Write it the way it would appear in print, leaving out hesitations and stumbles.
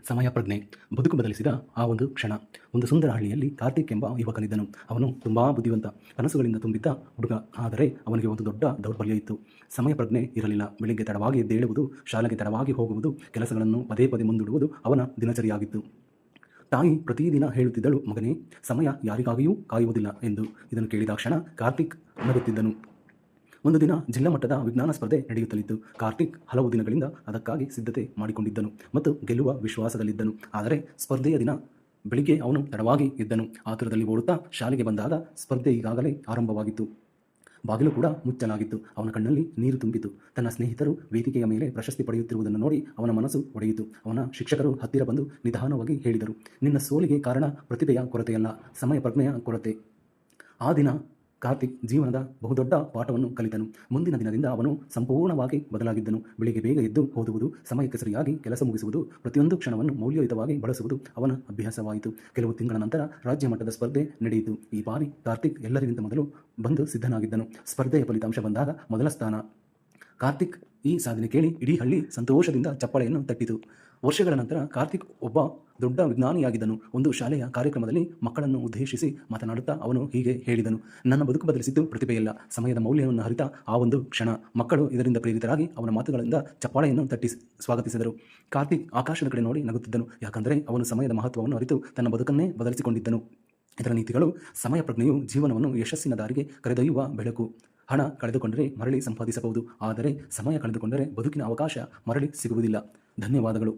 ಸಮಯ ಪ್ರಜ್ಞೆ ಬದುಕು ಬದಲಿಸಿದ ಆ ಒಂದು ಕ್ಷಣ. ಒಂದು ಸುಂದರ ಹಳ್ಳಿಯಲ್ಲಿ ಕಾರ್ತಿಕ್ ಎಂಬ ಯುವಕನಿದ್ದನು. ಅವನು ತುಂಬಾ ಬುದ್ಧಿವಂತ, ಕನಸುಗಳಿಂದ ತುಂಬಿದ್ದ ಹುಡುಗ. ಆದರೆ ಅವನಿಗೆ ಒಂದು ದೊಡ್ಡ ದೌರ್ಬಲ್ಯ ಇತ್ತು. ಸಮಯ ಪ್ರಜ್ಞೆ ಇರಲಿಲ್ಲ. ಬೆಳಿಗ್ಗೆ ತಡವಾಗಿ ಎದ್ದೇಳುವುದು, ಶಾಲೆಗೆ ತಡವಾಗಿ ಹೋಗುವುದು, ಕೆಲಸಗಳನ್ನು ಪದೇ ಪದೇ ಮುಂದೂಡುವುದು ಅವನ ದಿನಚರಿಯಾಗಿತ್ತು. ತಾಯಿ ಪ್ರತಿದಿನ ಹೇಳುತ್ತಿದ್ದಳು, ಮಗನೇ, ಸಮಯ ಯಾರಿಗಾಗಿಯೂ ಕಾಯುವುದಿಲ್ಲ ಎಂದು. ಇದನ್ನು ಕೇಳಿದಾಕ್ಷಣ ಕಾರ್ತಿಕ್ ನಗುತ್ತಿದ್ದನು. ಒಂದು ದಿನ ಜಿಲ್ಲಾ ಮಟ್ಟದ ವಿಜ್ಞಾನ ಸ್ಪರ್ಧೆ ನಡೆಯುತ್ತಲಿತ್ತು. ಕಾರ್ತಿಕ್ ಹಲವು ದಿನಗಳಿಂದ ಅದಕ್ಕಾಗಿ ಸಿದ್ಧತೆ ಮಾಡಿಕೊಂಡಿದ್ದನು ಮತ್ತು ಗೆಲ್ಲುವ ವಿಶ್ವಾಸದಲ್ಲಿದ್ದನು. ಆದರೆ ಸ್ಪರ್ಧೆಯ ದಿನ ಬೆಳಿಗ್ಗೆ ಅವನು ತಡವಾಗಿ ಎದ್ದನು. ಆತುರದಲ್ಲಿ ಓಡುತ್ತಾ ಶಾಲೆಗೆ ಬಂದಾಗ ಸ್ಪರ್ಧೆ ಈಗಾಗಲೇ ಆರಂಭವಾಗಿತ್ತು. ಬಾಗಿಲು ಕೂಡ ಮುಚ್ಚಲಾಗಿತ್ತು. ಅವನ ಕಣ್ಣಲ್ಲಿ ನೀರು ತುಂಬಿತು. ತನ್ನ ಸ್ನೇಹಿತರು ವೇದಿಕೆಯ ಮೇಲೆ ಪ್ರಶಸ್ತಿ ಪಡೆಯುತ್ತಿರುವುದನ್ನು ನೋಡಿ ಅವನ ಮನಸ್ಸು ಒಡೆಯಿತು. ಅವನ ಶಿಕ್ಷಕರು ಹತ್ತಿರ ಬಂದು ನಿಧಾನವಾಗಿ ಹೇಳಿದರು, ನಿನ್ನ ಸೋಲಿಗೆ ಕಾರಣ ಪ್ರತಿಭೆಯ ಕೊರತೆಯಲ್ಲ, ಸಮಯ ಪ್ರಜ್ಞೆಯ ಕೊರತೆ. ಆ ದಿನ ಕಾರ್ತಿಕ್ ಜೀವನದ ಬಹುದೊಡ್ಡ ಪಾಠವನ್ನು ಕಲಿತನು. ಮುಂದಿನ ದಿನದಿಂದ ಅವನು ಸಂಪೂರ್ಣವಾಗಿ ಬದಲಾಗಿದ್ದನು. ಬೆಳಿಗ್ಗೆ ಬೇಗ ಎದ್ದು ಓದುವುದು, ಸಮಯಕ್ಕೆ ಸರಿಯಾಗಿ ಕೆಲಸ ಮುಗಿಸುವುದು, ಪ್ರತಿಯೊಂದು ಕ್ಷಣವನ್ನು ಮೌಲ್ಯಯುತವಾಗಿ ಬಳಸುವುದು ಅವನ ಅಭ್ಯಾಸವಾಯಿತು. ಕೆಲವು ತಿಂಗಳ ನಂತರ ರಾಜ್ಯ ಮಟ್ಟದ ಸ್ಪರ್ಧೆ ನಡೆಯಿತು. ಈ ಬಾರಿ ಕಾರ್ತಿಕ್ ಎಲ್ಲರಿಗಿಂತ ಮೊದಲು ಬಂದು ಸಿದ್ಧನಾಗಿದ್ದನು. ಸ್ಪರ್ಧೆಯ ಫಲಿತಾಂಶ ಬಂದಾಗ ಮೊದಲ ಸ್ಥಾನ. ಕಾರ್ತಿಕ್ ಈ ಸಾಧನೆ ಕೇಳಿ ಇಡೀ ಹಳ್ಳಿ ಸಂತೋಷದಿಂದ ಚಪ್ಪಾಳೆಯನ್ನು ತಟ್ಟಿತು. ವರ್ಷಗಳ ನಂತರ ಕಾರ್ತಿಕ್ ಒಬ್ಬ ದೊಡ್ಡ ವಿಜ್ಞಾನಿಯಾಗಿದ್ದನು. ಒಂದು ಶಾಲೆಯ ಕಾರ್ಯಕ್ರಮದಲ್ಲಿ ಮಕ್ಕಳನ್ನು ಉದ್ದೇಶಿಸಿ ಮಾತನಾಡುತ್ತಾ ಅವನು ಹೀಗೆ ಹೇಳಿದನು, ನನ್ನ ಬದುಕು ಬದಲಿಸಿದ್ದು ಪ್ರತಿಭೆಯಲ್ಲ, ಸಮಯದ ಮೌಲ್ಯವನ್ನು ಅರಿತ ಆ ಒಂದು ಕ್ಷಣ. ಮಕ್ಕಳು ಇದರಿಂದ ಪ್ರೇರಿತರಾಗಿ ಅವನ ಮಾತುಗಳಿಂದ ಚಪ್ಪಾಳೆಯನ್ನು ತಟ್ಟಿ ಸ್ವಾಗತಿಸಿದರು. ಕಾರ್ತಿಕ್ ಆಕಾಶದ ಕಡೆ ನೋಡಿ ನಗುತ್ತಿದ್ದನು, ಯಾಕಂದರೆ ಅವನು ಸಮಯದ ಮಹತ್ವವನ್ನು ಅರಿತು ತನ್ನ ಬದುಕನ್ನೇ ಬದಲಿಸಿಕೊಂಡಿದ್ದನು. ಇದರ ನೀತಿಗಳು: ಸಮಯ ಪ್ರಜ್ಞೆಯು ಜೀವನವನ್ನು ಯಶಸ್ಸಿನ ದಾರಿಗೆ ಕರೆದೊಯ್ಯುವ ಬೆಳಕು. ಹಣ ಕಳೆದುಕೊಂಡರೆ ಮರಳಿ ಸಂಪಾದಿಸಬಹುದು, ಆದರೆ ಸಮಯ ಕಳೆದುಕೊಂಡರೆ ಬದುಕಿನ ಅವಕಾಶ ಮರಳಿ ಸಿಗುವುದಿಲ್ಲ. ಧನ್ಯವಾದಗಳು.